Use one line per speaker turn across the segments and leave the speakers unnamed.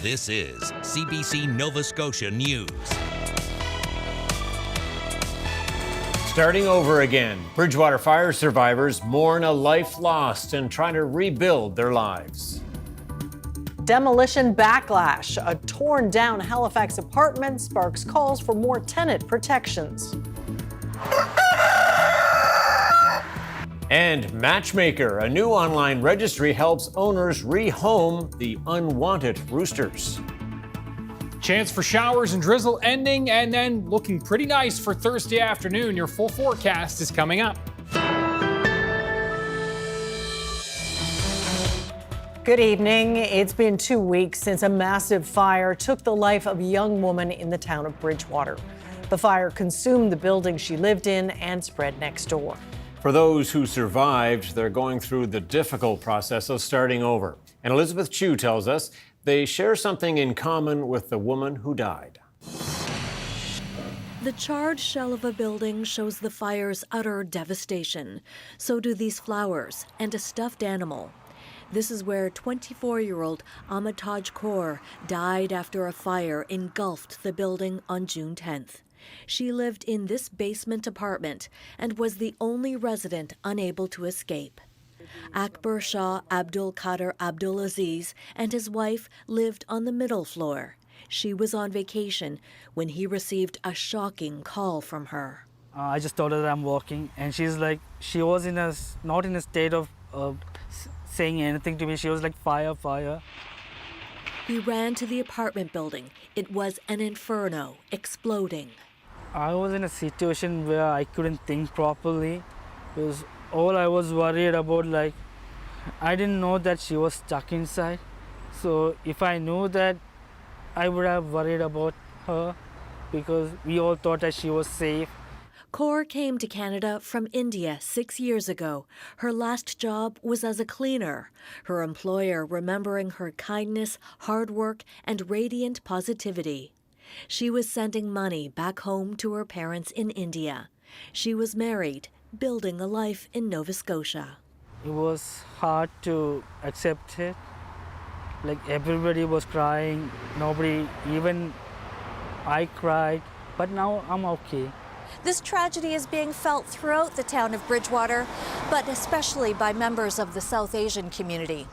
This is CBC Nova Scotia News.
Starting over again, Bridgewater fire survivors mourn a life lost and try to rebuild their lives.
Demolition backlash. A torn down Halifax apartment sparks calls for more tenant protections.
And Matchmaker, a new online registry, helps owners rehome the unwanted roosters.
Chance for showers and drizzle ending and then looking pretty nice for Thursday afternoon. Your full forecast is coming up.
Good evening. It's been 2 weeks since a massive fire took the life of a young woman in the town of Bridgewater. The fire consumed the building she lived in and spread next door.
For those who survived, they're going through the difficult process of starting over. And Elizabeth Chu tells us they share something in common with the woman who died.
The charred shell of a building shows the fire's utter devastation. So do these flowers and a stuffed animal. This is where 24-year-old Amitaj Kaur died after a fire engulfed the building on June 10th. She lived in this basement apartment and was the only resident unable to escape. Akbar Shah Abdul Qadir Abdul Aziz and his wife lived on the middle floor. She was on vacation when he received a shocking call from her.
I just told her that I'm walking, and she's like, she was not in a state of saying anything to me. She was like, fire, fire.
He ran to the apartment building. It was an inferno, exploding.
I was in a situation where I couldn't think properly. Because all I was worried about, like, I didn't know that she was stuck inside. So if I knew that, I would have worried about her because we all thought that she was safe.
Kaur came to Canada from India 6 years ago. Her last job was as a cleaner, her employer remembering her kindness, hard work, and radiant positivity. She was sending money back home to her parents in India. She was married, building a life in Nova Scotia.
It was hard to accept it. Like, everybody was crying, nobody, even I cried, but now I'm okay.
This tragedy is being felt throughout the town of Bridgewater, but especially by members of the South Asian community.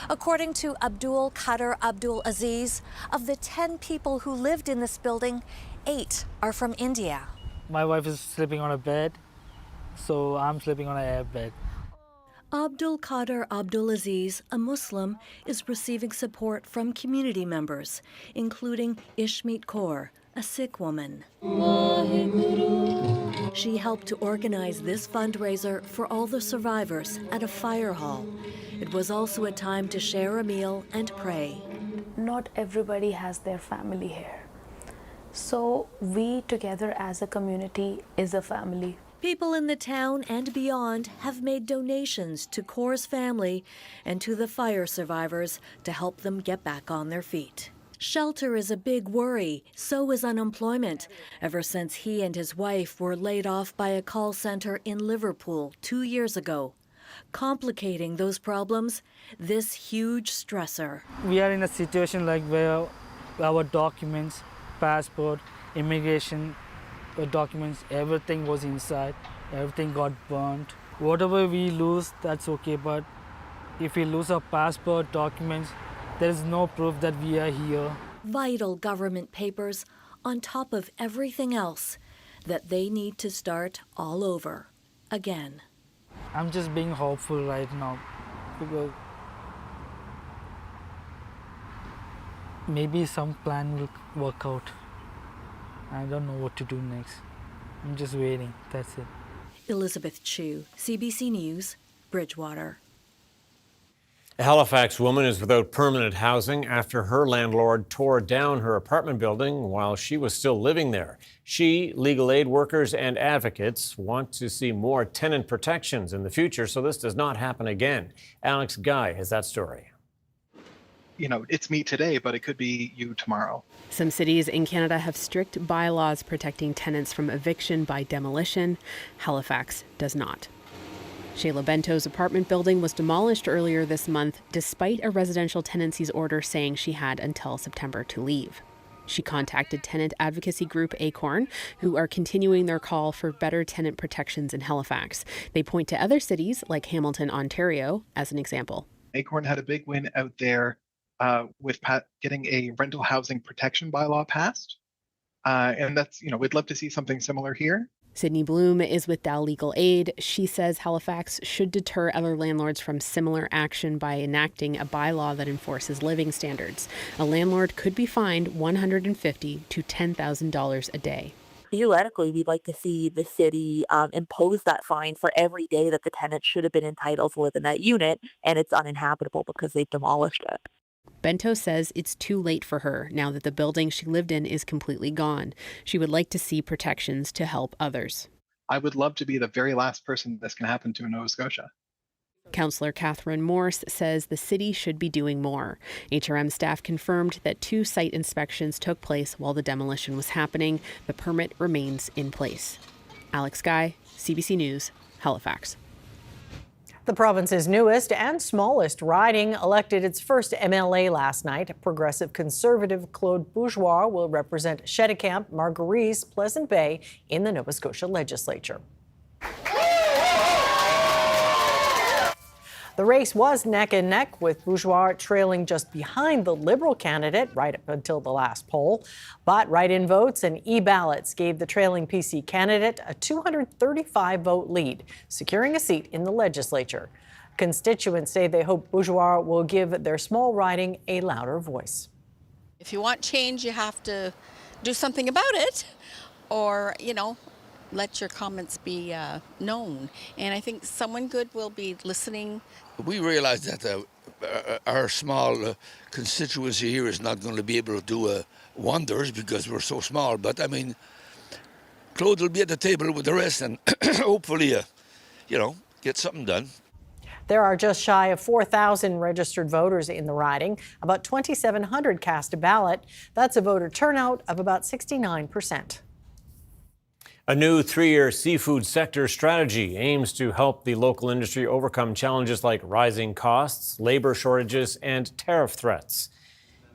According to Abdul Qadir Abdul Aziz, of the 10 people who lived in this building, 8 are from India.
My wife is sleeping on a bed, so I'm sleeping on an air bed.
Abdul Qadir Abdul Aziz, a Muslim, is receiving support from community members, including Ishmeet Kaur, a Sikh woman. She helped to organize this fundraiser for all the survivors at a fire hall. It was also a time to share a meal and pray.
Not everybody has their family here. So we together as a community is a family.
People in the town and beyond have made donations to Kaur's family and to the fire survivors to help them get back on their feet. Shelter is a big worry, so is unemployment, ever since he and his wife were laid off by a call center in Liverpool 2 years ago. Complicating those problems, this huge stressor.
We are in a situation like where our documents, passport, immigration documents, everything was inside, everything got burnt. Whatever we lose, that's okay, but if we lose our passport, documents, there is no proof that we are here.
Vital government papers on top of everything else that they need to start all over again.
I'm just being hopeful right now because maybe some plan will work out. I don't know what to do next. I'm just waiting, that's it.
Elizabeth Chu, CBC News, Bridgewater.
A Halifax woman is without permanent housing after her landlord tore down her apartment building while she was still living there. She, legal aid workers, and advocates want to see more tenant protections in the future so this does not happen again. Alex Guy has that story.
You know, it's me today, but it could be you tomorrow.
Some cities in Canada have strict bylaws protecting tenants from eviction by demolition. Halifax does not. Shayla Bento's apartment building was demolished earlier this month, despite a residential tenancies order saying she had until September to leave. She contacted tenant advocacy group Acorn, who are continuing their call for better tenant protections in Halifax. They point to other cities like Hamilton, Ontario, as an example.
Acorn had a big win out there with getting a rental housing protection bylaw passed. And that's, we'd love to see something similar here.
Sydney Bloom is with Dow Legal Aid. She says Halifax should deter other landlords from similar action by enacting a bylaw that enforces living standards. A landlord could be fined $150,000 to $10,000 a day.
Theoretically, we'd like to see the city impose that fine for every day that the tenant should have been entitled to live in that unit and it's uninhabitable because they've demolished it.
Bento says it's too late for her now that the building she lived in is completely gone. She would like to see protections to help others.
I would love to be the very last person this can happen to in Nova Scotia.
Councillor Catherine Morse says the city should be doing more. HRM staff confirmed that 2 site inspections took place while the demolition was happening. The permit remains in place. Alex Guy, CBC News, Halifax.
The province's newest and smallest riding elected its first MLA last night. Progressive Conservative Claude Bourgeois will represent Cheticamp, Marguerite, Pleasant Bay in the Nova Scotia legislature. The race was neck and neck, with Bourgeois trailing just behind the Liberal candidate right up until the last poll. But write-in votes and e-ballots gave the trailing PC candidate a 235-vote lead, securing a seat in the legislature. Constituents say they hope Bourgeois will give their small riding a louder voice.
If you want change, you have to do something about it, or, let your comments be known. And I think someone good will be listening.
We realize that our small constituency here is not going to be able to do wonders because we're so small. But I mean, Claude will be at the table with the rest and hopefully, get something done.
There are just shy of 4,000 registered voters in the riding. About 2,700 cast a ballot. That's a voter turnout of about 69%.
A new 3-year seafood sector strategy aims to help the local industry overcome challenges like rising costs, labor shortages, and tariff threats.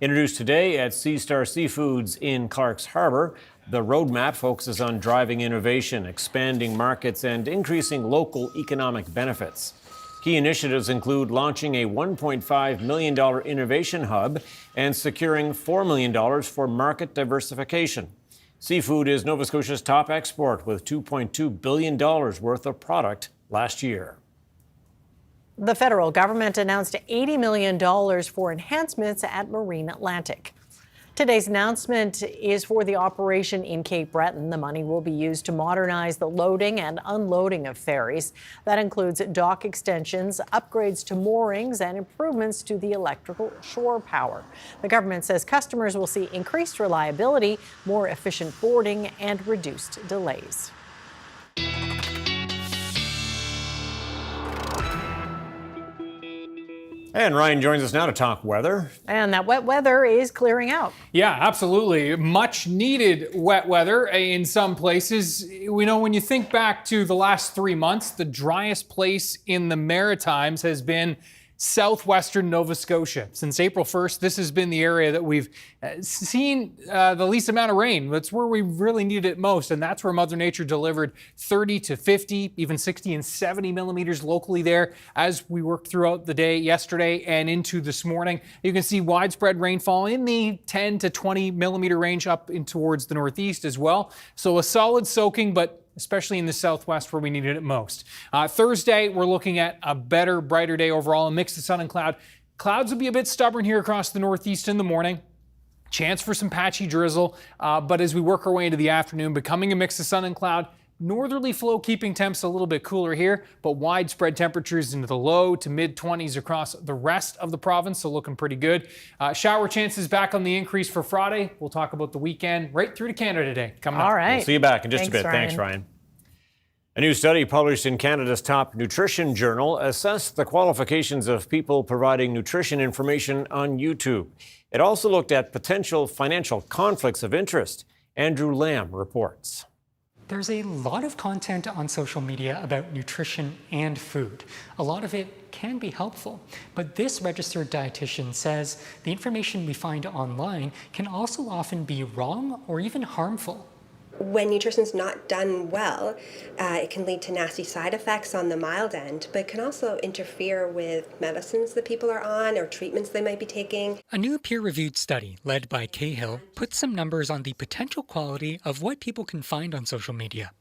Introduced today at Sea Star Seafoods in Clark's Harbour, the roadmap focuses on driving innovation, expanding markets, and increasing local economic benefits. Key initiatives include launching a $1.5 million innovation hub and securing $4 million for market diversification. Seafood is Nova Scotia's top export, with $2.2 billion worth of product last year.
The federal government announced $80 million for enhancements at Marine Atlantic. Today's announcement is for the operation in Cape Breton. The money will be used to modernize the loading and unloading of ferries. That includes dock extensions, upgrades to moorings, and improvements to the electrical shore power. The government says customers will see increased reliability, more efficient boarding, and reduced delays.
And Ryan joins us now to talk weather.
And that wet weather is clearing out.
Yeah, absolutely. Much needed wet weather in some places. We know when you think back to the last 3 months, the driest place in the Maritimes has been southwestern Nova Scotia. Since April 1st, this has been the area that we've seen the least amount of rain. That's where we really needed it most, and that's where Mother Nature delivered 30 to 50, even 60 and 70 millimeters locally there as we worked throughout the day yesterday and into this morning. You can see widespread rainfall in the 10 to 20 millimeter range up in towards the northeast as well. So a solid soaking, but especially in the southwest where we needed it most. Thursday, we're looking at a better, brighter day overall, a mix of sun and cloud. Clouds will be a bit stubborn here across the northeast in the morning. Chance for some patchy drizzle, but as we work our way into the afternoon, becoming a mix of sun and cloud. Northerly flow keeping temps a little bit cooler here, but widespread temperatures into the low to mid 20s across the rest of the province, so looking pretty good. Shower chances back on the increase for Friday. We'll talk about the weekend right through to Canada Day coming up.
All right.
We'll see you back in just
Thanks,
a bit.
Ryan.
Thanks, Ryan. A new study published in Canada's top nutrition journal assessed the qualifications of people providing nutrition information on YouTube. It also looked at potential financial conflicts of interest. Andrew Lamb reports.
There's a lot of content on social media about nutrition and food. A lot of it can be helpful, but this registered dietitian says the information we find online can also often be wrong or even harmful.
When nutrition's not done well, it can lead to nasty side effects on the mild end, but can also interfere with medicines that people are on or treatments they might be taking.
A new peer-reviewed study led by Cahill put some numbers on the potential quality of what people can find on social media.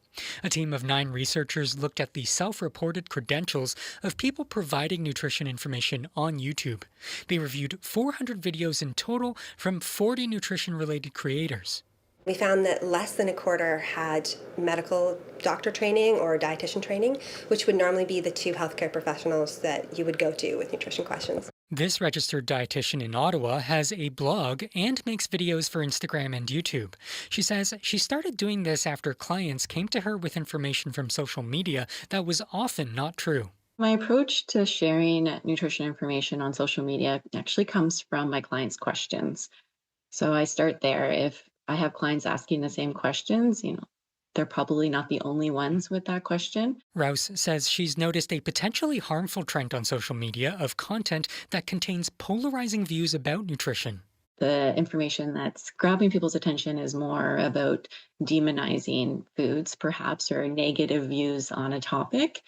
A team of 9 researchers looked at the self-reported credentials of people providing nutrition information on YouTube. They reviewed 400 videos in total from 40 nutrition-related creators.
We found that less than a quarter had medical doctor training or dietitian training, which would normally be the 2 healthcare professionals that you would go to with nutrition questions.
This registered dietitian in Ottawa has a blog and makes videos for Instagram and YouTube. She says she started doing this after clients came to her with information from social media that was often not true.
My approach to sharing nutrition information on social media actually comes from my clients' questions. So I start there. If I have clients asking the same questions, they're probably not the only ones with that question.
Rouse says she's noticed a potentially harmful trend on social media of content that contains polarizing views about nutrition.
The information that's grabbing people's attention is more about demonizing foods, perhaps, or negative views on a topic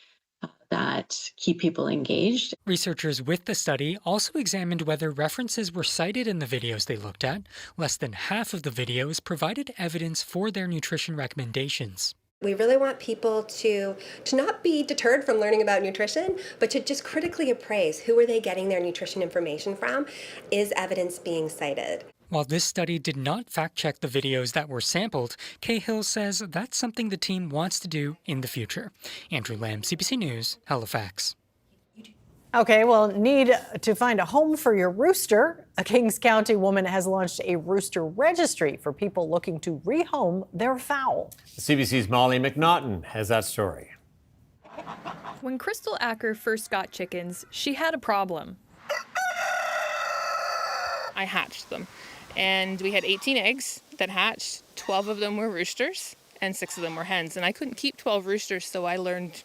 that keep people engaged.
Researchers with the study also examined whether references were cited in the videos they looked at. Less than half of the videos provided evidence for their nutrition recommendations.
We really want people to not be deterred from learning about nutrition, but to just critically appraise who are they getting their nutrition information from? Is evidence being cited?
While this study did not fact-check the videos that were sampled, Cahill says that's something the team wants to do in the future. Andrew Lamb, CBC News, Halifax.
Okay, well, need to find a home for your rooster? A Kings County woman has launched a rooster registry for people looking to rehome their fowl.
CBC's Molly McNaughton has that story.
When Crystal Acker first got chickens, she had a problem. I hatched them. And we had 18 eggs that hatched. 12 of them were roosters and 6 of them were hens. And I couldn't keep 12 roosters, so I learned,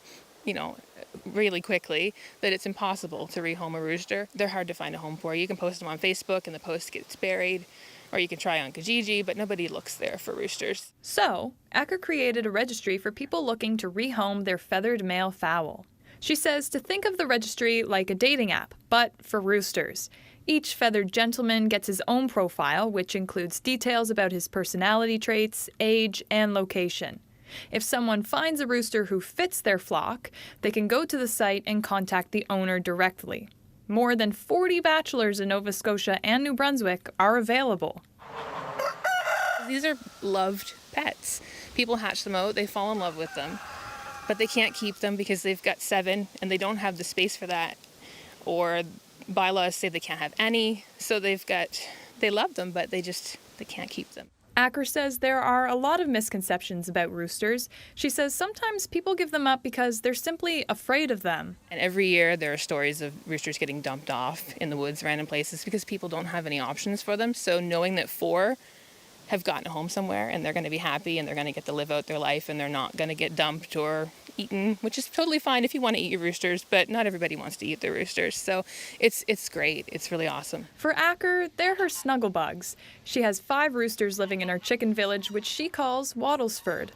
really quickly that it's impossible to rehome a rooster. They're hard to find a home for. You can post them on Facebook and the post gets buried, or you can try on Kijiji, but nobody looks there for roosters. So, Acker created a registry for people looking to rehome their feathered male fowl. She says to think of the registry like a dating app, but for roosters. Each feathered gentleman gets his own profile, which includes details about his personality traits, age, and location. If someone finds a rooster who fits their flock, they can go to the site and contact the owner directly. More than 40 bachelors in Nova Scotia and New Brunswick are available.
These are loved pets. People hatch them out, they fall in love with them, but they can't keep them because they've got 7 and they don't have the space for that. Or bylaws say they can't have any, so they love them, but they can't keep them.
Acker says there are a lot of misconceptions about roosters. She says sometimes people give them up because they're simply afraid of them.
And every year there are stories of roosters getting dumped off in the woods, random places, because people don't have any options for them. So knowing that 4 have gotten a home somewhere and they're going to be happy and they're going to get to live out their life and they're not going to get dumped or eaten, which is totally fine if you want to eat your roosters, but not everybody wants to eat their roosters. So it's great. It's really awesome.
For Acker, they're her snuggle bugs. She has 5 roosters living in her chicken village, which she calls Wattlesford.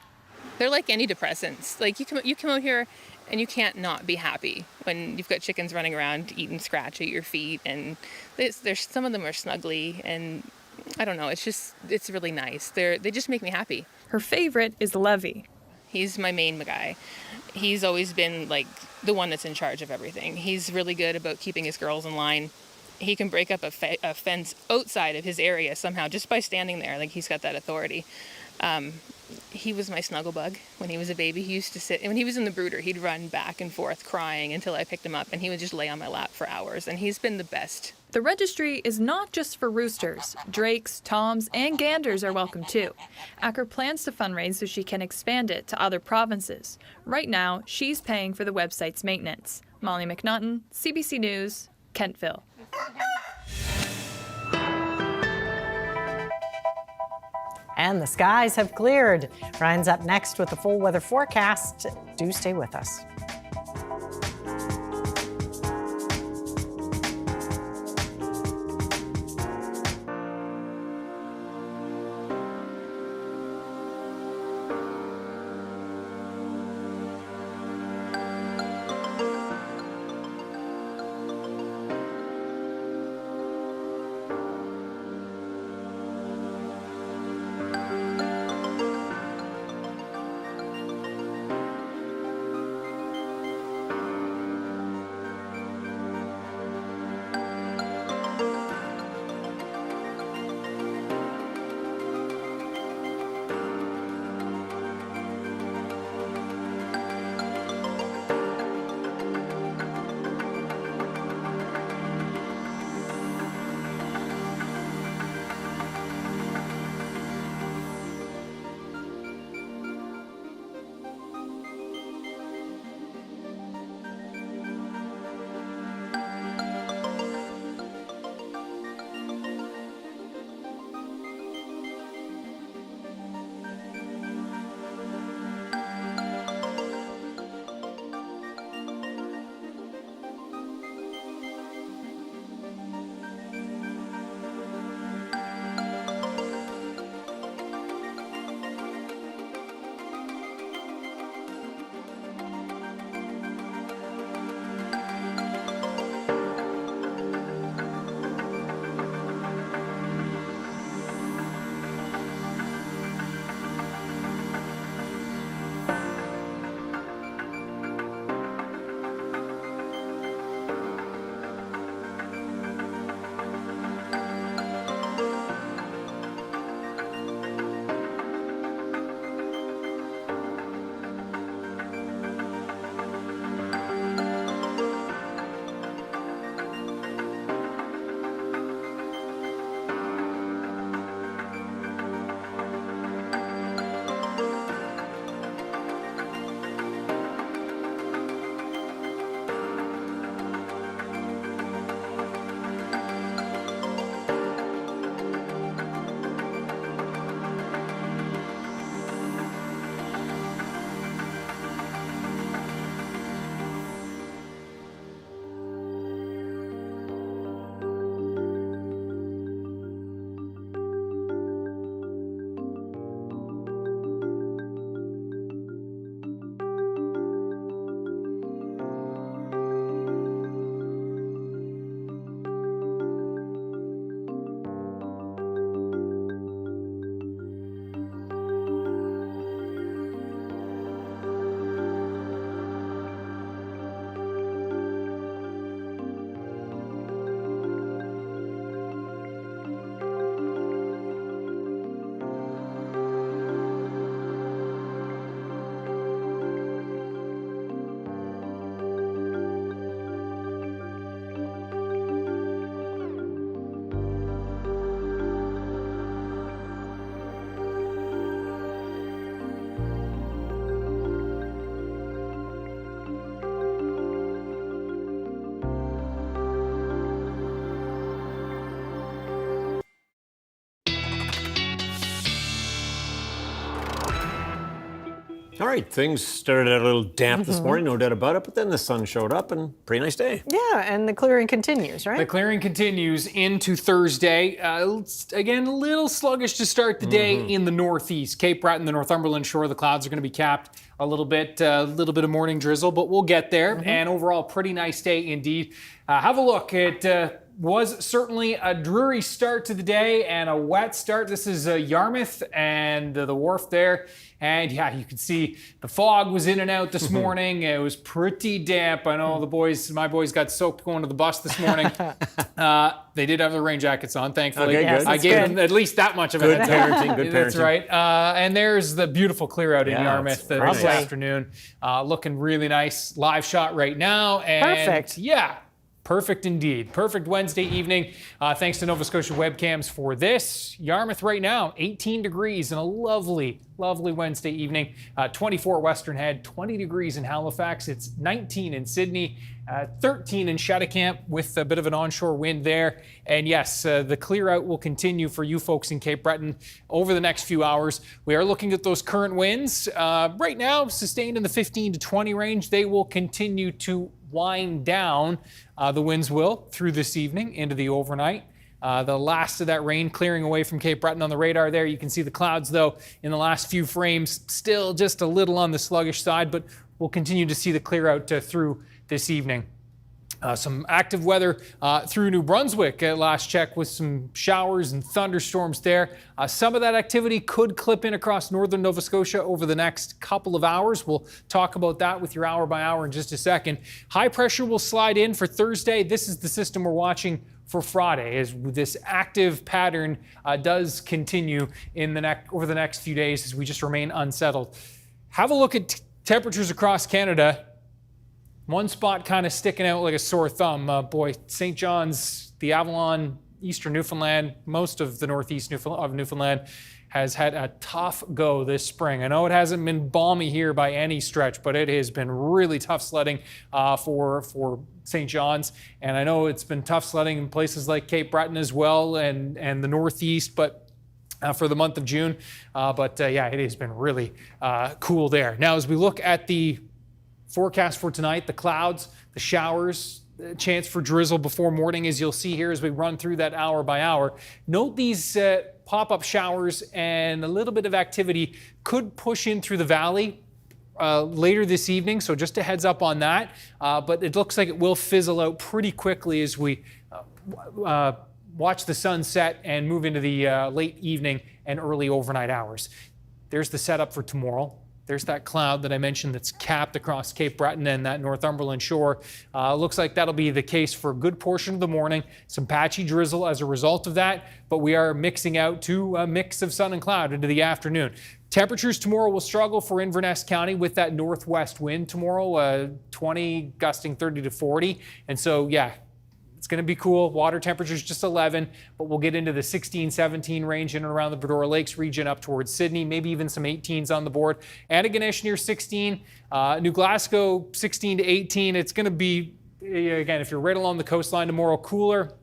They're like antidepressants. Like you come out here and you can't not be happy when you've got chickens running around eating scratch at your feet, and there's some of them are snuggly, and I don't know, it's really nice. They just make me happy.
Her favorite is Levy.
He's my main guy. He's always been like the one that's in charge of everything. He's really good about keeping his girls in line. He can break up a fence outside of his area somehow just by standing there. Like, he's got that authority. He was my snuggle bug when he was a baby. He used to sit, and when he was in the brooder, he'd run back and forth crying until I picked him up, and he would just lay on my lap for hours, and he's been the best.
The registry is not just for roosters. Drakes, toms, and ganders are welcome too. Acker plans to fundraise so she can expand it to other provinces. Right now, she's paying for the website's maintenance. Molly McNaughton, CBC News, Kentville.
And the skies have cleared. Ryan's up next with the full weather forecast. Do stay with us.
All right, things started out a little damp this morning, no doubt about it, but then the sun showed up and pretty nice day.
Yeah, and the clearing continues, right?
The clearing continues into Thursday. Again, a little sluggish to start the day in the northeast. Cape Breton, the Northumberland shore, the clouds are going to be capped a little bit of morning drizzle, but we'll get there. And overall, pretty nice day indeed. Have a look. It was certainly a dreary start to the day and a wet start. This is Yarmouth and the wharf there. And yeah, you can see the fog was in and out this morning. It was pretty damp. I know my boys got soaked going to the bus this morning. They did have their rain jackets on, thankfully.
Okay, good.
I gave them at least that much of it.
Good parenting, good parenting.
That's right. And there's the beautiful clear out in Yarmouth this afternoon. Looking really nice. Live shot right now. And
perfect.
Yeah. Perfect indeed. Perfect Wednesday evening. Thanks to Nova Scotia webcams for this. Yarmouth right now, 18 degrees and a lovely, lovely Wednesday evening. 24 Western Head, 20 degrees in Halifax. It's 19 in Sydney, 13 in Cheticamp with a bit of an onshore wind there. And yes, the clear out will continue for you folks in Cape Breton over the next few hours. We are looking at those current winds. Right now, sustained in the 15 to 20 range. They will continue to wind down. The winds will through this evening into the overnight. The last of that rain clearing away from Cape Breton on the radar there. You can see the clouds, though, in the last few frames, still just a little on the sluggish side, but we'll continue to see the clear out through this evening. Some active weather through New Brunswick at last check with some showers and thunderstorms there. Some of that activity could clip in across northern Nova Scotia over the next couple of hours. We'll talk about that with your hour by hour in just a second. High pressure will slide in for Thursday. This is the system we're watching for Friday as this active pattern does continue in over the next few days as we just remain unsettled. Have a look at temperatures across Canada. One spot kind of sticking out like a sore thumb. Boy, St. John's, the Avalon, eastern Newfoundland, most of the northeast of Newfoundland has had a tough go this spring. I know it hasn't been balmy here by any stretch, but it has been really tough sledding for St. John's. And I know it's been tough sledding in places like Cape Breton as well and the northeast, but for the month of June. Yeah, it has been really cool there. Now, as we look at the forecast for tonight, the clouds, the showers, the chance for drizzle before morning, as you'll see here as we run through that hour by hour. Note these pop-up showers and a little bit of activity could push in through the valley later this evening, so just a heads up on that. But it looks like it will fizzle out pretty quickly as we watch the sun set and move into the late evening and early overnight hours. There's the setup for tomorrow. There's that cloud that I mentioned that's capped across Cape Breton and that Northumberland shore. Looks like that'll be the case for a good portion of the morning. Some patchy drizzle as a result of that, but we are mixing out to a mix of sun and cloud into the afternoon. Temperatures tomorrow will struggle for Inverness County with that northwest wind tomorrow, 20 gusting 30 to 40. And so, yeah, it's going to be cool. Water temperatures just 11, but we'll get into the 16, 17 range in and around the Bedore Lakes region up towards Sydney, maybe even some 18s on the board. Antigonish near 16, New Glasgow 16 to 18. It's going to be, again, if you're right along the coastline tomorrow, cooler.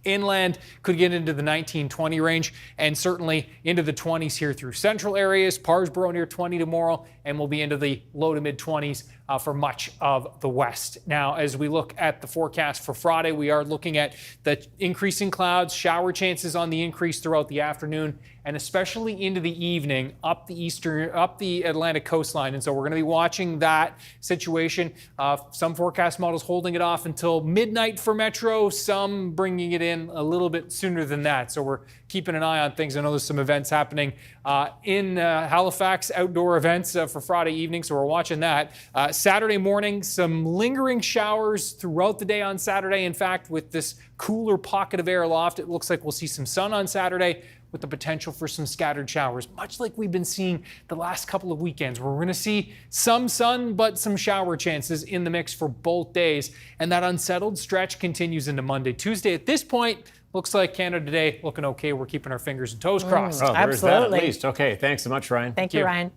Inland could get into the 19-20 range and certainly into the 20s here through central areas. Parsboro near 20 tomorrow, and we'll be into the low to mid 20s for much of the west. Now, as we look at the forecast for Friday, we are looking at the increasing clouds, shower chances on the increase throughout the afternoon, and especially into the evening up the Atlantic coastline. And so we're going to be watching that situation. Some forecast models holding it off until midnight for Metro, some bringing it in a little bit sooner than that. So we're keeping an eye on things. I know there's some events happening in Halifax, outdoor events for Friday evening, so we're watching that. Saturday morning, some lingering showers throughout the day on Saturday. In fact, with this cooler pocket of air aloft, it looks like we'll see some sun on Saturday with the potential for some scattered showers, much like we've been seeing the last couple of weekends, where we're going to see some sun, but some shower chances in the mix for both days. And that unsettled stretch continues into Monday, Tuesday. At this point, looks like Canada today looking okay. We're keeping our fingers and toes crossed.
Oh, there's that at least. Okay, thanks so much, Ryan.
Thank you, Ryan.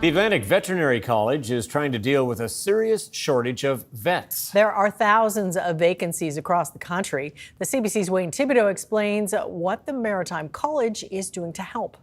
The Atlantic Veterinary College is trying to deal with a serious shortage of vets.
There are thousands of vacancies across the country. The CBC's Wayne Thibodeau explains what the Maritime College is doing to help.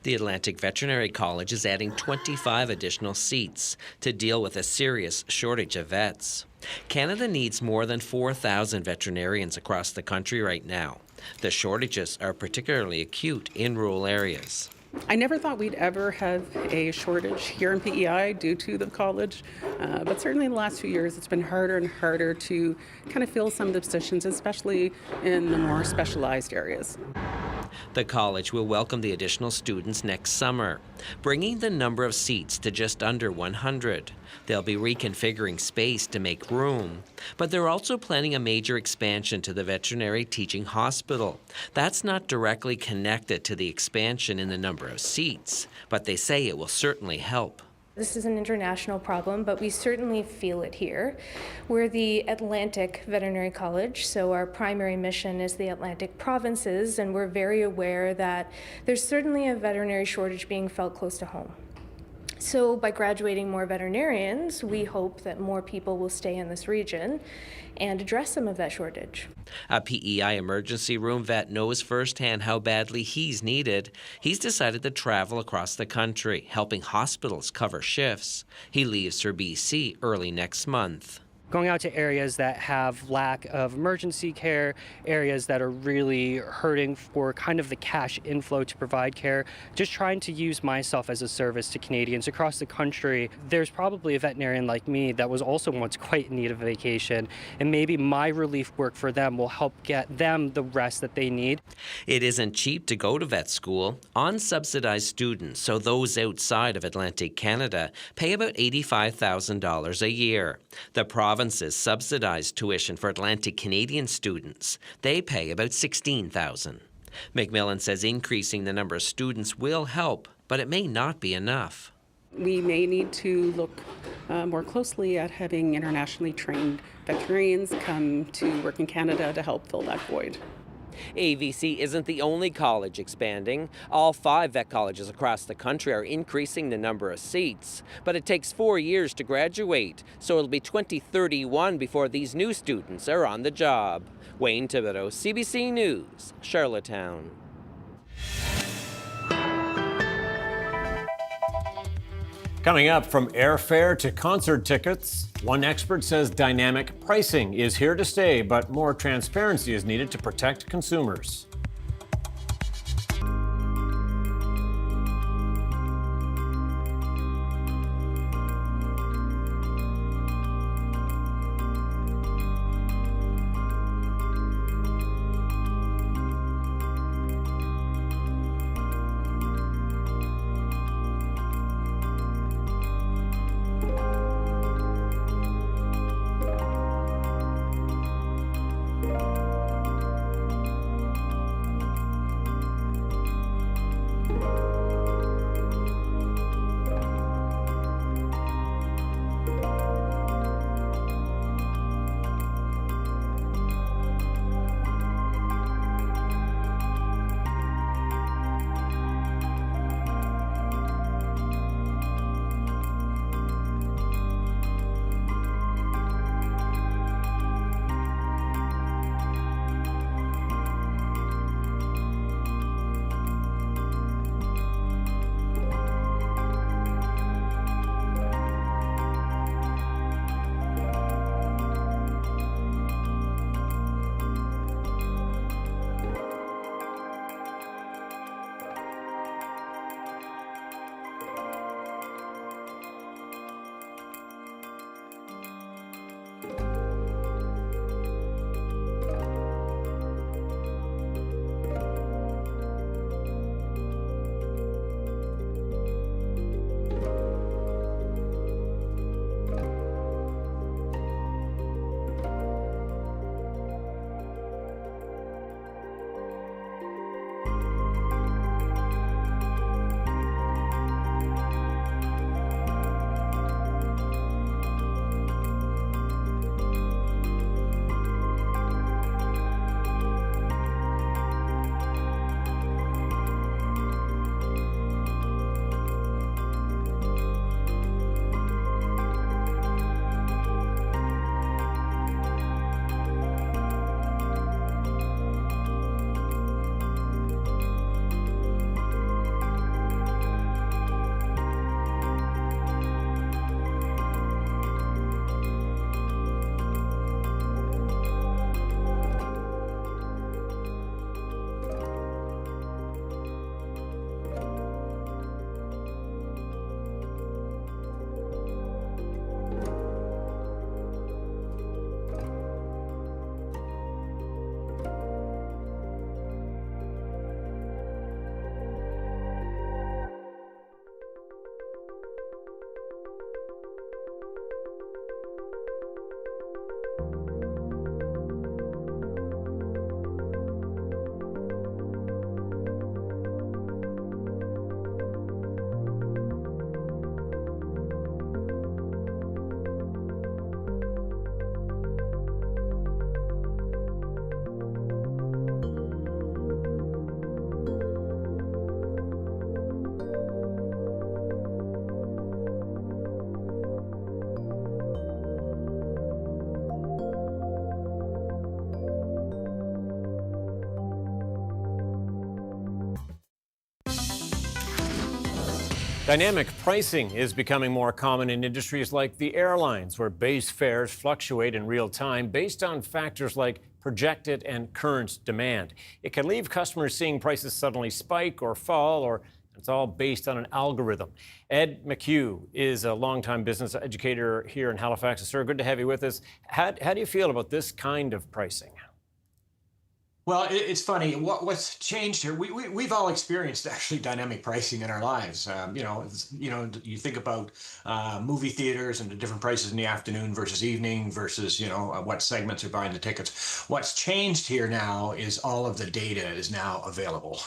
The Atlantic Veterinary College is adding 25 additional seats to deal with a serious shortage of vets. Canada needs more than 4,000 veterinarians across the country right now. The shortages are particularly acute in rural areas.
I never thought we'd ever have a shortage here in PEI due to the college, but certainly in the last few years it's been harder and harder to kind of fill some of the positions, especially in the more specialized areas.
The college will welcome the additional students next summer, bringing the number of seats to just under 100. They'll be reconfiguring space to make room, but they're also planning a major expansion to the veterinary teaching hospital. That's not directly connected to the expansion in the number of seats, but they say it will certainly help.
This is an international problem, but we certainly feel it here. We're the Atlantic Veterinary College, so our primary mission is the Atlantic provinces, and we're very aware that there's certainly a veterinary shortage being felt close to home. So by graduating more veterinarians, we hope that more people will stay in this region and address some of that shortage.
A PEI emergency room vet knows firsthand how badly he's needed. He's decided to travel across the country, helping hospitals cover shifts. He leaves for BC early next month.
Going out to areas that have lack of emergency care, areas that are really hurting for kind of the cash inflow to provide care, just trying to use myself as a service to Canadians across the country. There's probably a veterinarian like me that was also once quite in need of a vacation, and maybe my relief work for them will help get them the rest that they need.
It isn't cheap to go to vet school. Unsubsidized students, so those outside of Atlantic Canada, pay about $85,000 a year. The province's subsidized tuition for Atlantic Canadian students, they pay about $16,000. McMillan says increasing the number of students will help, but it may not be enough.
We may need to look more closely at having internationally trained veterinarians come to work in Canada to help fill that void.
AVC isn't the only college expanding. All 5 vet colleges across the country are increasing the number of seats. But it takes 4 years to graduate, so it'll be 2031 before these new students are on the job. Wayne Thibodeau, CBC News, Charlottetown.
Coming up, from airfare to concert tickets, one expert says dynamic pricing is here to stay, but more transparency is needed to protect consumers. Dynamic pricing is becoming more common in industries like the airlines, where base fares fluctuate in real time based on factors like projected and current demand. It can leave customers seeing prices suddenly spike or fall, or it's all based on an algorithm. Ed McHugh is a longtime business educator here in Halifax. Sir, good to have you with us. How do you feel about this kind of pricing?
Well, it's funny. What's changed here? We've all experienced actually dynamic pricing in our lives. You think about movie theaters and the different prices in the afternoon versus evening versus what segments are buying the tickets. What's changed here now is all of the data is now available,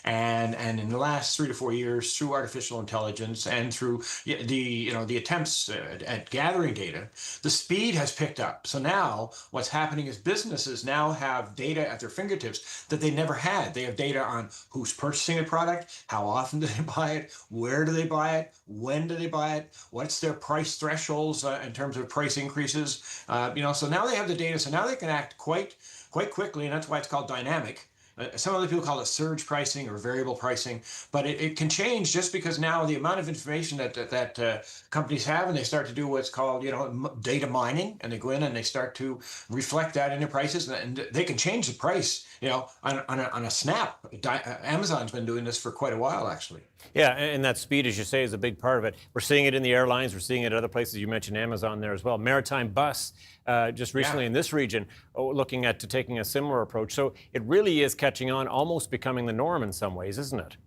and in the last 3 to 4 years, through artificial intelligence and through the attempts at gathering data, the speed has picked up. So now what's happening is businesses now have data at their fingertips that they never had. They have data on who's purchasing a product, how often do they buy it, where do they buy it, when do they buy it, what's their price thresholds in terms of price increases. So now they have the data, so now they can act quite quickly, and that's why it's called dynamic. Some other people call it surge pricing or variable pricing, but it can change just because now the amount of information that companies have, and they start to do what's called data mining, and they go in and they start to reflect that in their prices, and they can change the price on a snap. Amazon's been doing this for quite a while, actually.
Yeah, and that speed, as you say, is a big part of it. We're seeing it in the airlines. We're seeing it at other places. You mentioned Amazon there as well. Maritime bus, just recently in this region, looking at taking a similar approach. So it really is catching on, almost becoming the norm in some ways, isn't it?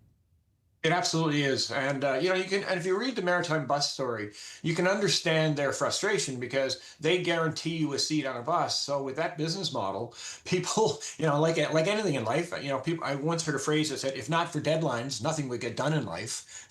It absolutely is, and you can. And if you read the maritime bus story, you can understand their frustration because they guarantee you a seat on a bus. So with that business model, people, like anything in life, people. I once heard a phrase that said, "If not for deadlines, nothing would get done in life."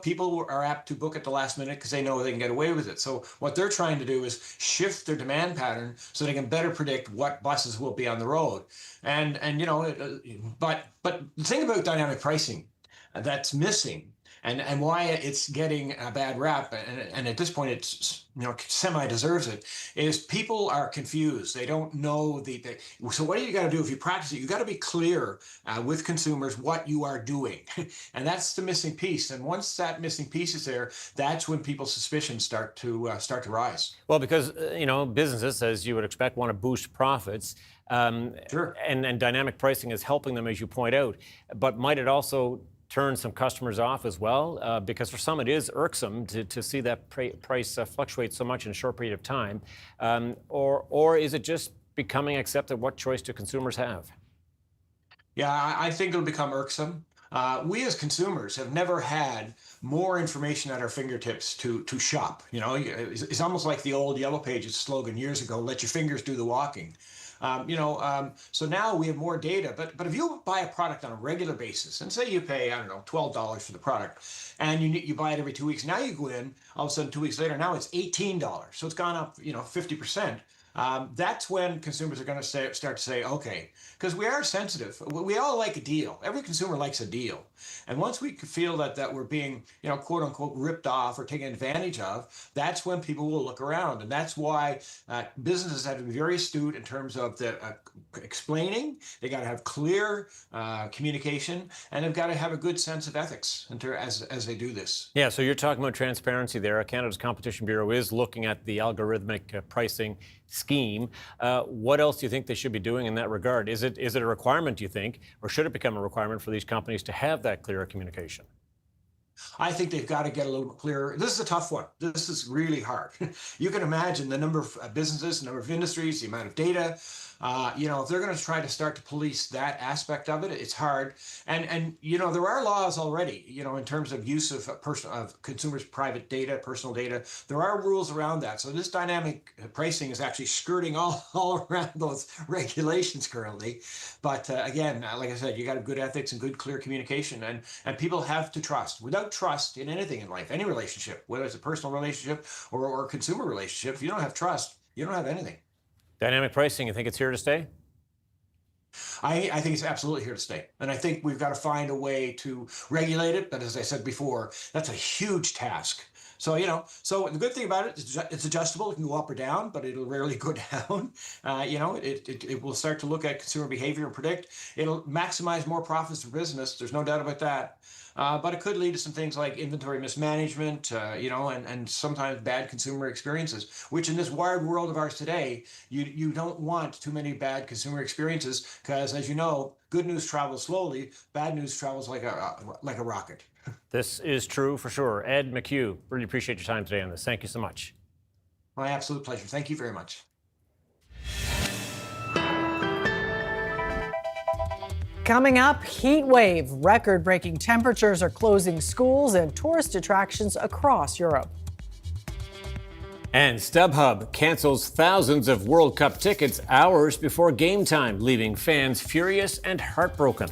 People are apt to book at the last minute because they know they can get away with it. So what they're trying to do is shift their demand pattern so they can better predict what buses will be on the road. But the thing about dynamic pricing that's missing, and why it's getting a bad rap, and at this point it's semi deserves it, is people are confused. They don't know so what do you got to do if you practice it? You got to be clear with consumers what you are doing, and that's the missing piece. And once that missing piece is there, that's when people's suspicions start to rise.
Well, because businesses, as you would expect, want to boost profits.
Sure.
And dynamic pricing is helping them, as you point out. But might it also turn some customers off as well? Because for some it is irksome to see that price fluctuate so much in a short period of time. Or is it just becoming accepted? What choice do consumers have?
Yeah, I think it'll become irksome. We as consumers have never had more information at our fingertips to shop. It's almost like the old Yellow Pages slogan years ago, let your fingers do the walking. So now we have more data, but if you buy a product on a regular basis, and say you pay, $12 for the product, and you buy it every 2 weeks, now you go in, all of a sudden 2 weeks later, now it's $18. So it's gone up, 50%. That's when consumers are going to start to say, okay, because we are sensitive. We all like a deal. Every consumer likes a deal. And once we feel that we're being, quote unquote, ripped off or taken advantage of, that's when people will look around. And that's why businesses have to be very astute in terms of the explaining. They got to have clear communication, and they've got to have a good sense of ethics as they do this.
Yeah, so you're talking about transparency there. Canada's Competition Bureau is looking at the algorithmic pricing scheme. What else do you think they should be doing in that regard? Is it a requirement, do you think, or should it become a requirement for these companies to have that clearer communication?
I think they've got to get a little clearer. This is a tough one. This is really hard. You can imagine the number of businesses, the number of industries, the amount of data. If they're going to try to start to police that aspect of it, it's hard. And there are laws already, in terms of use of consumers' private data, personal data. There are rules around that. So this dynamic pricing is actually skirting all around those regulations currently. But again, like I said, you got to have good ethics and good, clear communication. And people have to trust. Without trust in anything in life, any relationship, whether it's a personal relationship or a consumer relationship, if you don't have trust, you don't have anything.
Dynamic pricing, you think it's here to stay?
I think it's absolutely here to stay. And I think we've got to find a way to regulate it. But as I said before, that's a huge task. So, so the good thing about it is it's adjustable. It can go up or down, but it'll rarely go down. It will start to look at consumer behavior and predict. It'll maximize more profits for business. There's no doubt about that. but it could lead to some things like inventory mismanagement, and sometimes bad consumer experiences, which in this wired world of ours today, you don't want too many bad consumer experiences because, as you know, good news travels slowly, bad news travels like a rocket.
This is true for sure. Ed McHugh, really appreciate your time today on this. Thank you so much.
My absolute pleasure. Thank you very much.
Coming up, heat wave. Record-breaking temperatures are closing schools and tourist attractions across Europe.
And StubHub cancels thousands of World Cup tickets hours before game time, leaving fans furious and heartbroken.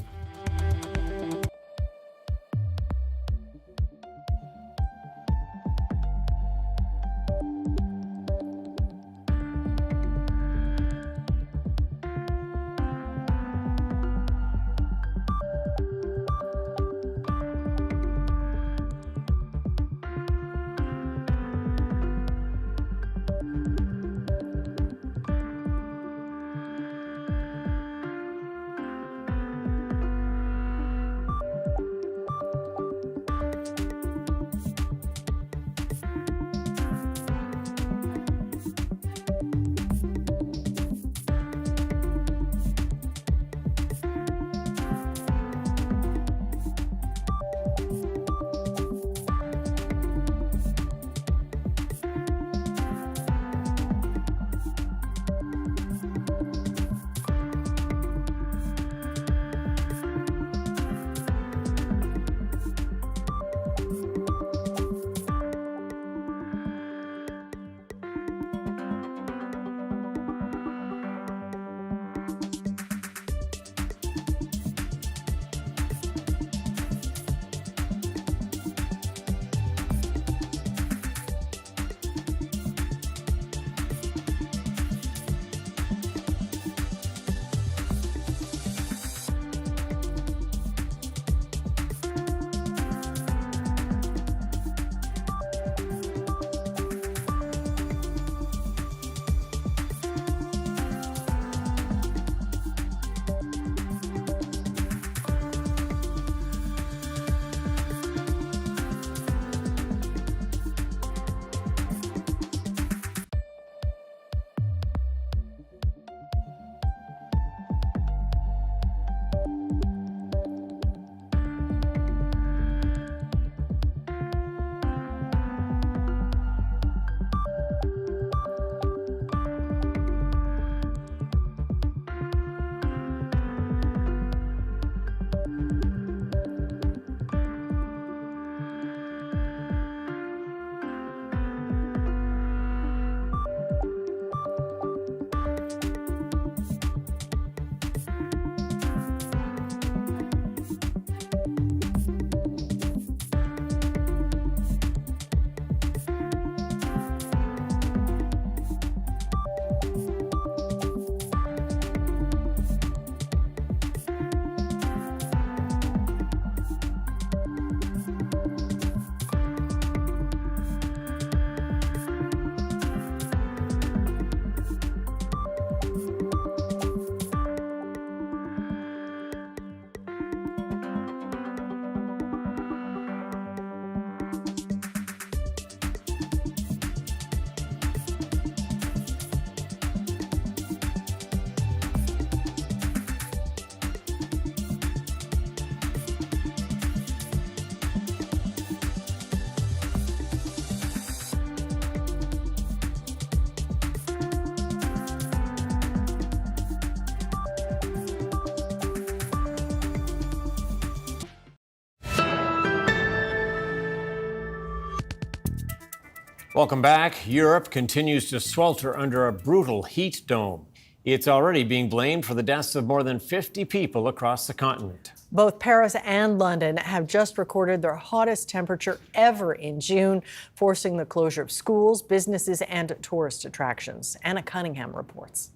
Welcome back. Europe continues to swelter under a brutal heat dome. It's already being blamed for the deaths of more than 50 people across the continent.
Both Paris and London have just recorded their hottest temperature ever in June, forcing the closure of schools, businesses, and tourist attractions. Anna Cunningham reports.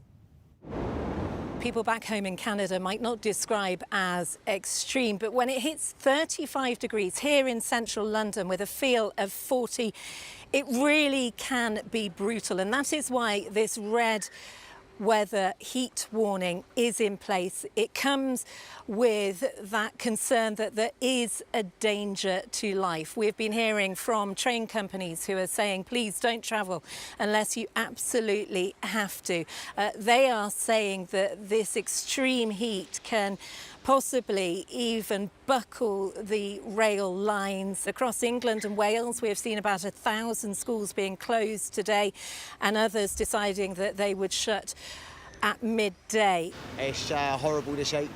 People back home in Canada might not describe as extreme, but when it hits 35 degrees here in central London with a feel of 40, it really can be brutal. And that is why this red weather heat warning is in place. It comes with that concern that there is a danger to life. We've been hearing from train companies who are saying, please don't travel unless you absolutely have to. They are saying that this extreme heat can possibly even buckle the rail lines. Across England and Wales, we have seen about 1,000 schools being closed today and others deciding that they would shut at midday.
It's horrible this heat.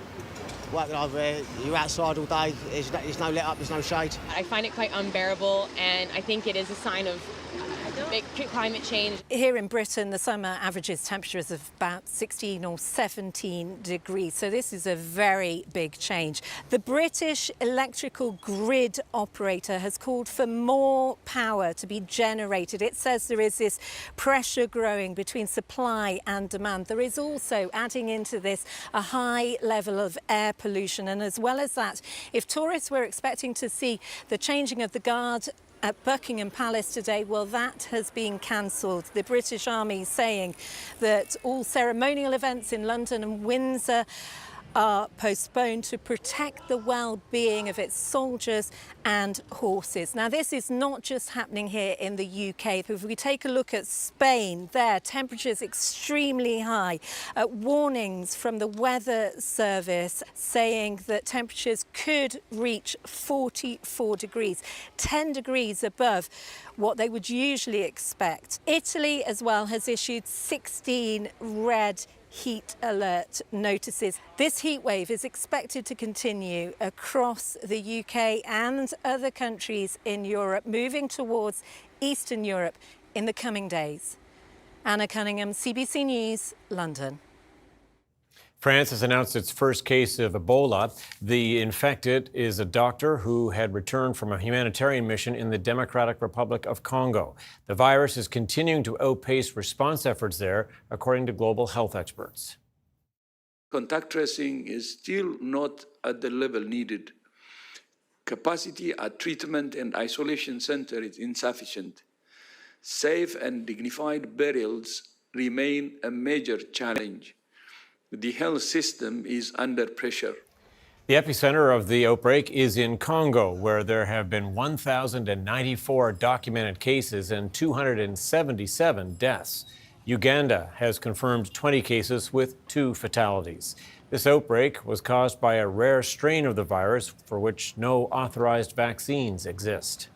Working over you're outside all day, there's no let up, there's no shade.
I find it quite unbearable, and I think it is a sign of climate change.
Here in Britain, the summer averages temperatures of about 16 or 17 degrees, so this is a very big change. The British electrical grid operator has called for more power to be generated. It says there is this pressure growing between supply and demand. There is also, adding into this, a high level of air pollution, and as well as that, if tourists were expecting to see the changing of the guard at Buckingham Palace today, well, that has been cancelled. The British Army saying that all ceremonial events in London and Windsor are postponed to protect the well-being of its soldiers and horses. Now, this is not just happening here in the UK. If we take a look at Spain, there, temperatures extremely high. Warnings from the Weather Service saying that temperatures could reach 44 degrees, 10 degrees above what they would usually expect. Italy, as well, has issued 16 red heat alert notices. This heat wave is expected to continue across the UK and other countries in Europe, moving towards Eastern Europe in the coming days. Anna Cunningham, CBC News, London.
France has announced its first case of Ebola. The infected is a doctor who had returned from a humanitarian mission in the Democratic Republic of Congo. The virus is continuing to outpace response efforts there, according to global health experts.
Contact tracing is still not at the level needed. Capacity at treatment and isolation centers is insufficient. Safe and dignified burials remain a major challenge. The health system is under pressure.
The epicenter of the outbreak is in Congo, where there have been 1,094 documented cases and 277 deaths. Uganda has confirmed 20 cases with 2 fatalities. This outbreak was caused by a rare strain of the virus for which no authorized vaccines exist.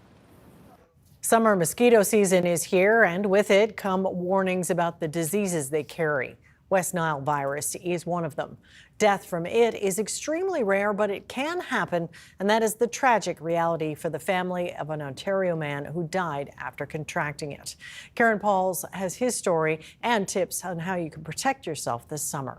Summer mosquito season is here, and with it come warnings about the diseases they carry. West Nile virus is one of them. Death from it is extremely rare, but it can happen, and that is the tragic reality for the family of an Ontario man who died after contracting it. Karen Pauls has his story and tips on how you can protect yourself this summer.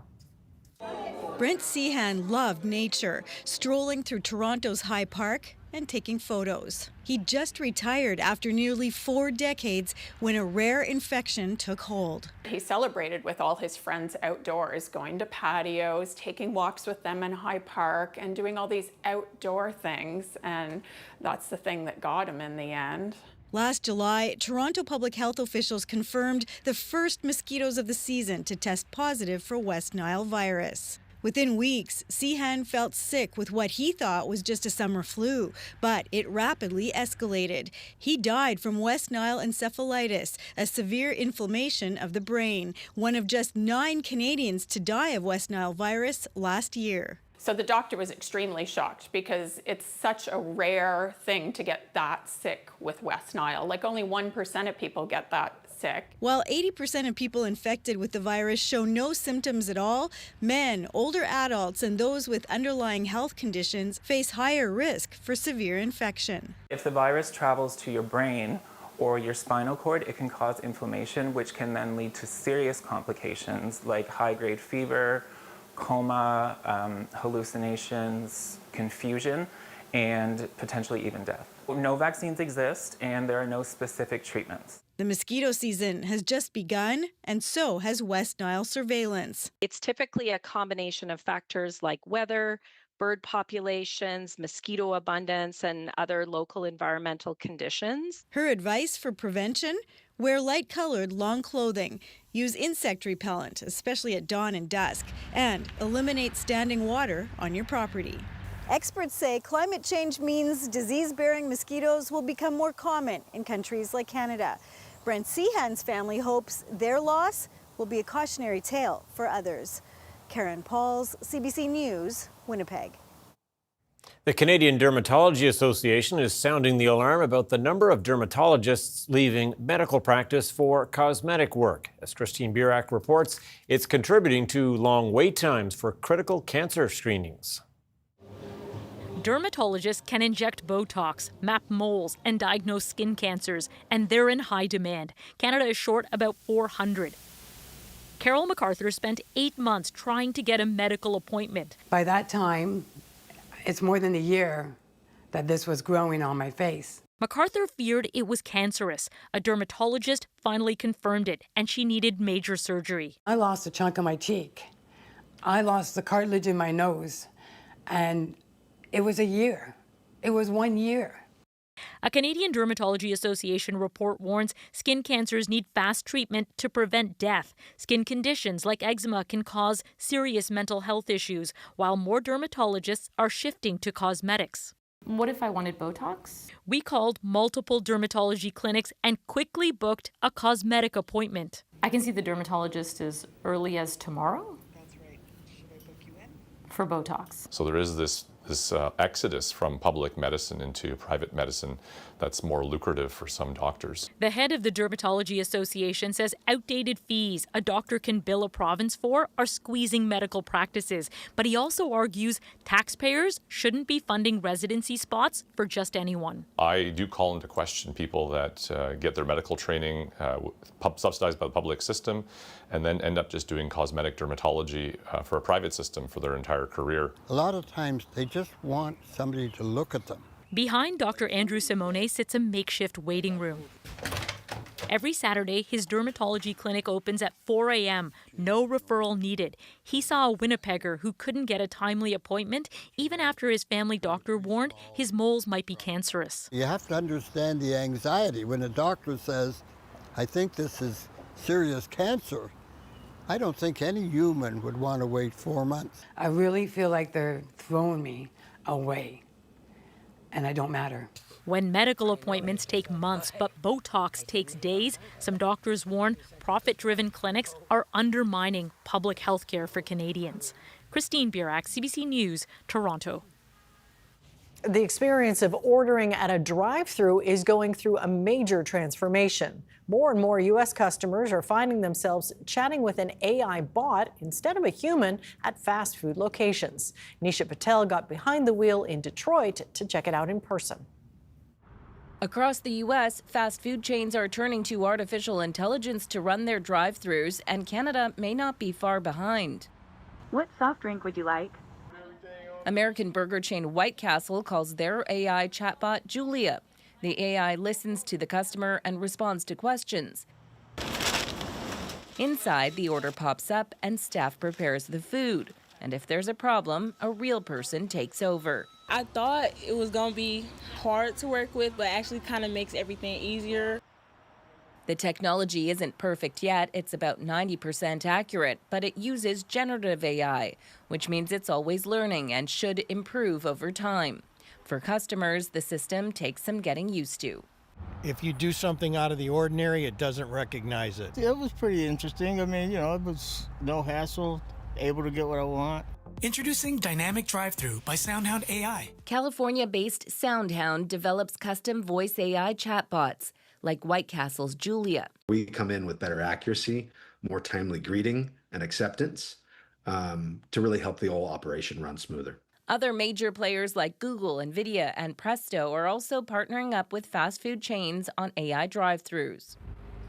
Brent Sehan loved nature, strolling through Toronto's High Park and taking photos. He just retired after nearly 4 decades when a rare infection took hold.
He celebrated with all his friends outdoors, going to patios, taking walks with them in High Park, and doing all these outdoor things, and that's the thing that got him in the end.
Last July, Toronto public health officials confirmed the first mosquitoes of the season to test positive for West Nile virus. Within weeks, Sehan felt sick with what he thought was just a summer flu, but it rapidly escalated. He died from West Nile encephalitis, a severe inflammation of the brain, one of just 9 Canadians to die of West Nile virus last year.
So the doctor was extremely shocked because it's such a rare thing to get that sick with West Nile. Like only 1% of people get that sick.
While 80% of people infected with the virus show no symptoms at all, men, older adults, and those with underlying health conditions face higher risk for severe infection.
If the virus travels to your brain or your spinal cord, it can cause inflammation, which can then lead to serious complications like high-grade fever, coma, hallucinations, confusion, and potentially even death. No vaccines exist, and there are no specific treatments.
The mosquito season has just begun, and so has West Nile surveillance.
It's typically a combination of factors like weather, bird populations, mosquito abundance, and other local environmental conditions.
Her advice for prevention? Wear light-colored long clothing. Use insect repellent, especially at dawn and dusk. And eliminate standing water on your property. Experts say climate change means disease-bearing mosquitoes will become more common in countries like Canada. Brent Seahan's family hopes their loss will be a cautionary tale for others. Karen Pauls, CBC News, Winnipeg.
The Canadian Dermatology Association is sounding the alarm about the number of dermatologists leaving medical practice for cosmetic work. As Christine Burak reports, it's contributing to long wait times for critical cancer screenings.
Dermatologists can inject Botox, map moles, and diagnose skin cancers, and they're in high demand. Canada is short about 400. Carol MacArthur spent 8 months trying to get a medical appointment.
By that time, it's more than a year that this was growing on my face.
MacArthur feared it was cancerous. A dermatologist finally confirmed it, and she needed major surgery.
I lost a chunk of my cheek. I lost the cartilage in my nose, and it was a year. It was 1 year.
A Canadian Dermatology Association report warns skin cancers need fast treatment to prevent death. Skin conditions like eczema can cause serious mental health issues, while more dermatologists are shifting to cosmetics.
What if I wanted Botox?
We called multiple dermatology clinics and quickly booked a cosmetic appointment.
I can see the dermatologist as early as tomorrow? That's right. Should I book you in? For Botox.
So there is this exodus from public medicine into private medicine that's more lucrative for some doctors.
The head of the Dermatology Association says outdated fees a doctor can bill a province for are squeezing medical practices. But he also argues taxpayers shouldn't be funding residency spots for just anyone.
I do call into question people that get their medical training subsidized by the public system and then end up just doing cosmetic dermatology for a private system for their entire career.
A lot of times they just want somebody to look at them.
Behind Dr. Andrew Simone sits a makeshift waiting room. Every Saturday, his dermatology clinic opens at 4 a.m. No referral needed. He saw a Winnipegger who couldn't get a timely appointment even after his family doctor warned his moles might be cancerous.
You have to understand the anxiety when a doctor says, I think this is serious cancer. I don't think any human would want to wait 4 months.
I really feel like they're throwing me away, and I don't matter.
When medical appointments take months, but Botox takes days, some doctors warn profit-driven clinics are undermining public health care for Canadians. Christine Burak, CBC News, Toronto.
The experience of ordering at a drive-thru is going through a major transformation. More and more U.S. customers are finding themselves chatting with an AI bot instead of a human at fast food locations. Nisha Patel got behind the wheel in Detroit to check it out in person.
Across the U.S., fast food chains are turning to artificial intelligence to run their drive-thrus, and Canada may not be far behind.
What soft drink would you like?
American burger chain White Castle calls their AI chatbot Julia. The AI listens to the customer and responds to questions. Inside, the order pops up and staff prepares the food. And if there's a problem, a real person takes over.
I thought it was going to be hard to work with, but actually kind of makes everything easier.
The technology isn't perfect yet. It's about 90% accurate, but it uses generative AI, which means it's always learning and should improve over time. For customers, the system takes some getting used to.
If you do something out of the ordinary, it doesn't recognize it.
It was pretty interesting. I mean, it was no hassle, able to get what I want.
Introducing Dynamic Drive-Thru by SoundHound AI.
California-based SoundHound develops custom voice AI chatbots, like White Castle's Julia.
We come in with better accuracy, more timely greeting and acceptance to really help the whole operation run smoother.
Other major players like Google, NVIDIA, and Presto are also partnering up with fast food chains on AI drive-thrus.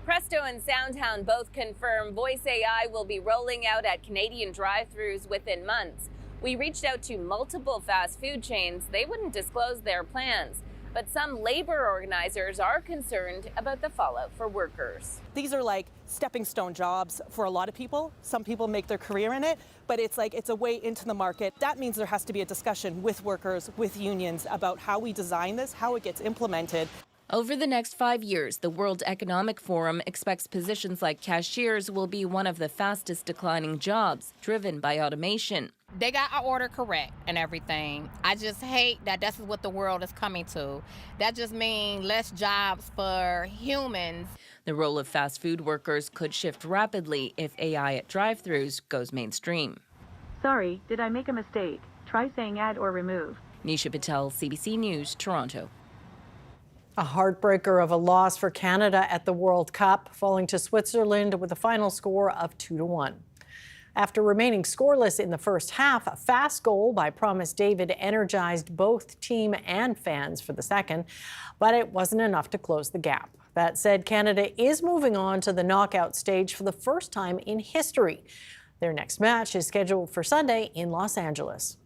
Presto and SoundHound both confirm voice AI will be rolling out at Canadian drive-thrus within months. We reached out to multiple fast food chains. They wouldn't disclose their plans. But some labor organizers are concerned about the fallout for workers.
These are like stepping stone jobs for a lot of people. Some people make their career in it, but it's a way into the market. That means there has to be a discussion with workers, with unions about how we design this, how it gets implemented.
Over the next 5 years, the World Economic Forum expects positions like cashiers will be one of the fastest declining jobs, driven by automation.
They got our order correct and everything. I just hate that this is what the world is coming to. That just means less jobs for humans.
The role of fast food workers could shift rapidly if AI at drive-thrus goes mainstream.
Sorry, did I make a mistake? Try saying add or remove.
Nisha Patel, CBC News, Toronto.
A heartbreaker of a loss for Canada at the World Cup, falling to Switzerland with a final score of 2-1. After remaining scoreless in the first half, a fast goal by Promise David energized both team and fans for the second, but it wasn't enough to close the gap. That said, Canada is moving on to the knockout stage for the first time in history. Their next match is scheduled for Sunday in Los Angeles.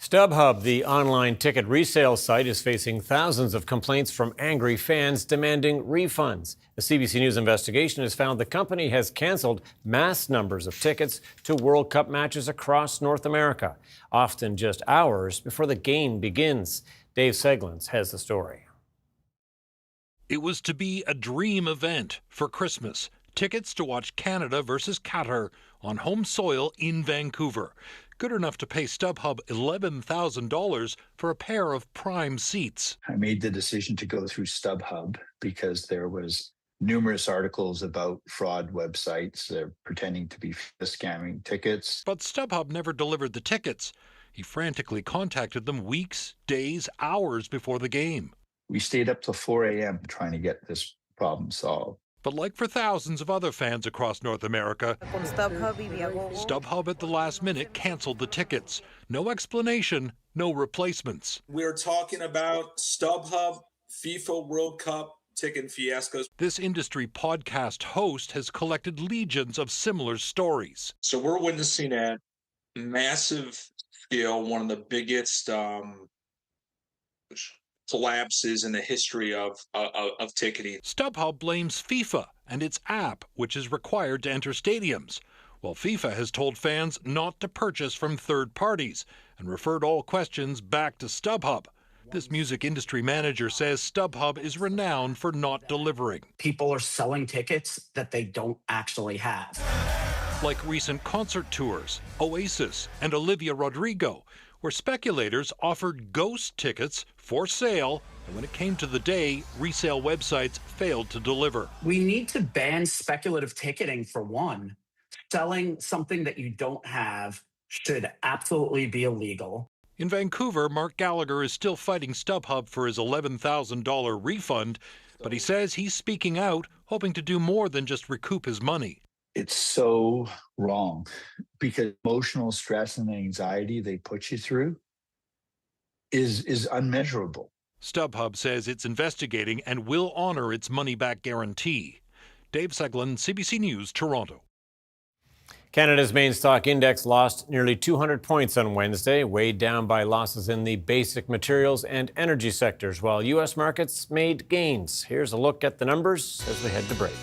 StubHub, the online ticket resale site, is facing thousands of complaints from angry fans demanding refunds. A CBC News investigation has found the company has canceled mass numbers of tickets to World Cup matches across North America, often just hours before the game begins. Dave Seglins has the story.
It was to be a dream event for Christmas. Tickets to watch Canada versus Qatar on home soil in Vancouver. Good enough to pay StubHub $11,000 for a pair of prime seats.
I made the decision to go through StubHub because there was numerous articles about fraud websites pretending to be scamming tickets.
But StubHub never delivered the tickets. He frantically contacted them weeks, days, hours before the game.
We stayed up till 4 a.m. trying to get this problem solved.
But like for thousands of other fans across North America, StubHub at the last minute canceled the tickets. No explanation, no replacements.
We're talking about StubHub FIFA World Cup ticket fiascos.
This industry podcast host has collected legions of similar stories.
So we're witnessing at massive scale one of the biggest collapses in the history of ticketing.
StubHub blames FIFA and its app, which is required to enter stadiums, while FIFA has told fans not to purchase from third parties and referred all questions back to StubHub. This music industry manager says StubHub is renowned for not delivering.
People are selling tickets that they don't actually have.
Like recent concert tours, Oasis and Olivia Rodrigo, where speculators offered ghost tickets for sale, and when it came to the day, resale websites failed to deliver.
We need to ban speculative ticketing for one. Selling something that you don't have should absolutely be illegal.
In Vancouver, Mark Gallagher is still fighting StubHub for his $11,000 refund, but he says he's speaking out, hoping to do more than just recoup his money.
It's so wrong because emotional stress and anxiety they put you through is unmeasurable.
StubHub says it's investigating and will honor its money-back guarantee. Dave Seglin, CBC News, Toronto.
Canada's main stock index lost nearly 200 points on Wednesday, weighed down by losses in the basic materials and energy sectors, while U.S. markets made gains. Here's a look at the numbers as we head to break.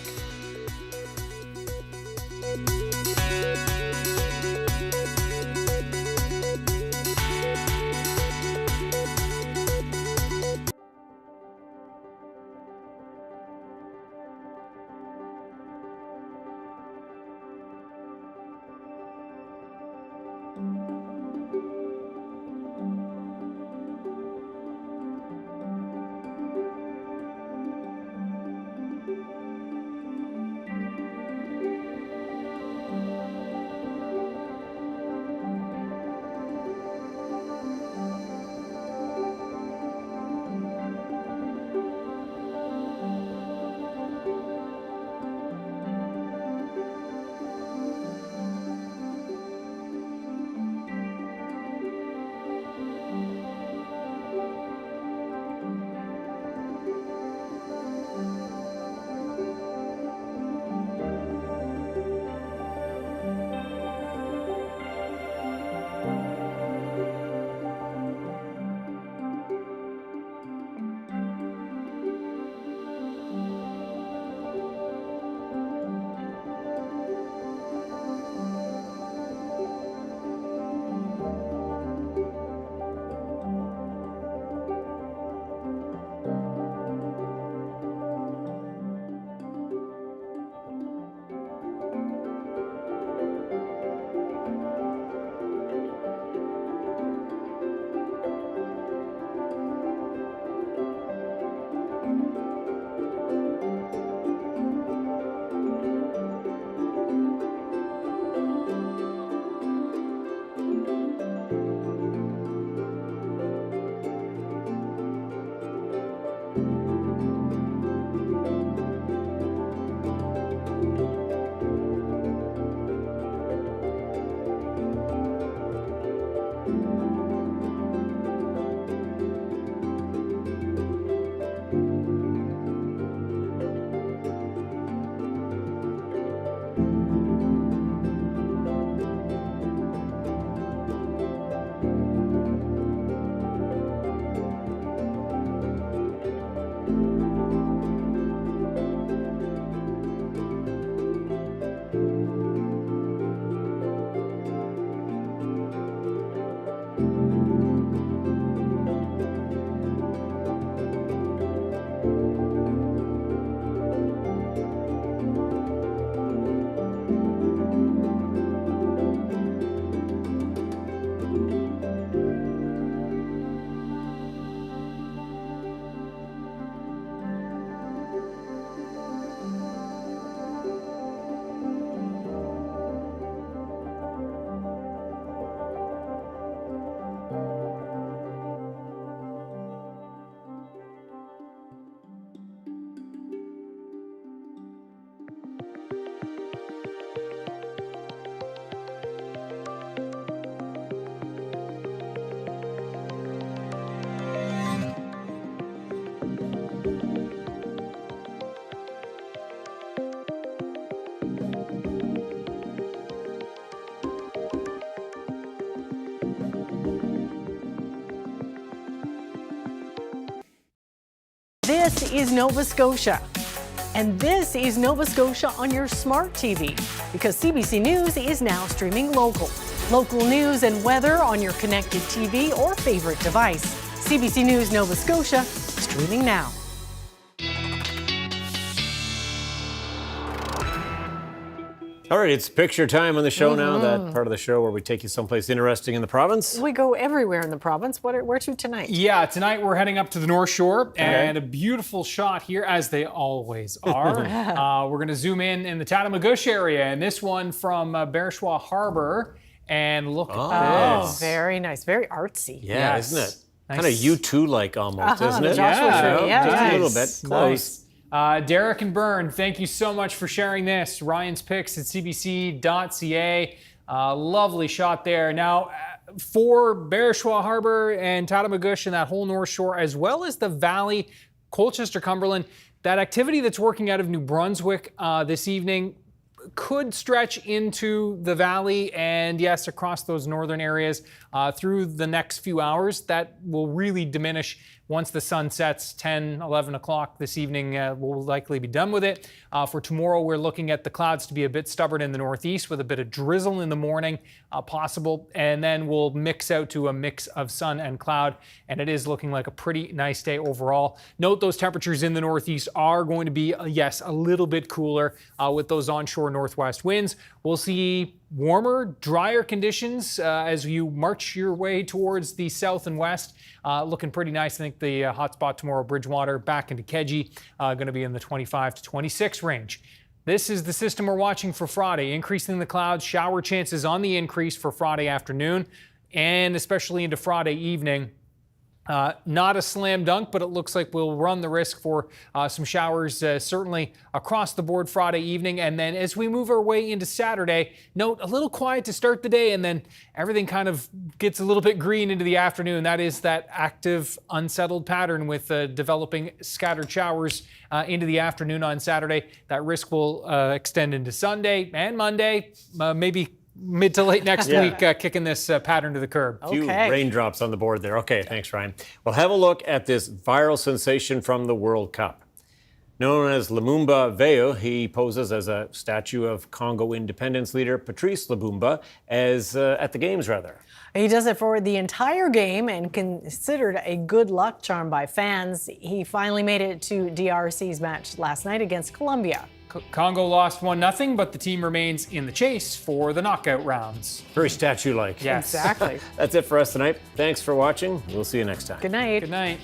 This is Nova Scotia. And this is Nova Scotia on your smart TV, because CBC News is now streaming local. Local news and weather on your connected TV or favorite device. CBC News Nova Scotia, streaming now.
All right, it's picture time on the show now, that part of the show where we take you someplace interesting in the province.
We go everywhere in the province. Where to tonight?
Yeah, tonight we're heading up to the North Shore, and a beautiful shot here, as they always are. We're going to zoom in the Tatamagouche area, and this one from Bridgewater Harbor. And look at this.
Oh, very nice. Very artsy.
Yeah,
Yes.
isn't it?
Nice.
Kind of U2-like almost, isn't it?
Yeah,
just
nice.
a little bit. Close.
Derek and Byrne, thank you so much for sharing this. Ryan's Picks at cbc.ca. Lovely shot there. Now, for Bridgewater Harbor and Tatamagouche and that whole North Shore, as well as the Valley, Colchester, Cumberland, that activity that's working out of New Brunswick this evening could stretch into the Valley and, yes, across those northern areas through the next few hours. That will really diminish once the sun sets. 10, 11 o'clock this evening, we'll likely be done with it. For tomorrow, we're looking at the clouds to be a bit stubborn in the northeast with a bit of drizzle in the morning possible, and then we'll mix out to a mix of sun and cloud, and it is looking like a pretty nice day overall. Note those temperatures in the northeast are going to be, yes, a little bit cooler with those onshore northwest winds. We'll see warmer, drier conditions as you march your way towards the south and west. Looking pretty nice. I think the hot spot tomorrow, Bridgewater, back into Kedzie, going to be in the 25 to 26 range. This is the system we're watching for Friday. Increasing the clouds, shower chances on the increase for Friday afternoon and especially into Friday evening. Not a slam dunk, but it looks like we'll run the risk for some showers certainly across the board Friday evening. And then as we move our way into Saturday, note a little quiet to start the day, and then everything kind of gets a little bit green into the afternoon. That is that active, unsettled pattern with developing scattered showers into the afternoon on Saturday. That risk will extend into Sunday and Monday, maybe mid to late next week, kicking this pattern to the curb.
A few raindrops on the board there. Okay, thanks, Ryan. Well, have a look at this viral sensation from the World Cup. Known as Lumumba Veyo, he poses as a statue of Congo independence leader Patrice Lumumba at the games, rather.
He does it for the entire game and considered a good luck charm by fans. He finally made it to DRC's match last night against Colombia.
Congo lost 1-0, but the team remains in the chase for the knockout rounds.
Very statue-like.
Yes.
Exactly.
That's it for us tonight. Thanks for watching. We'll see you next time.
Good night.
Good night.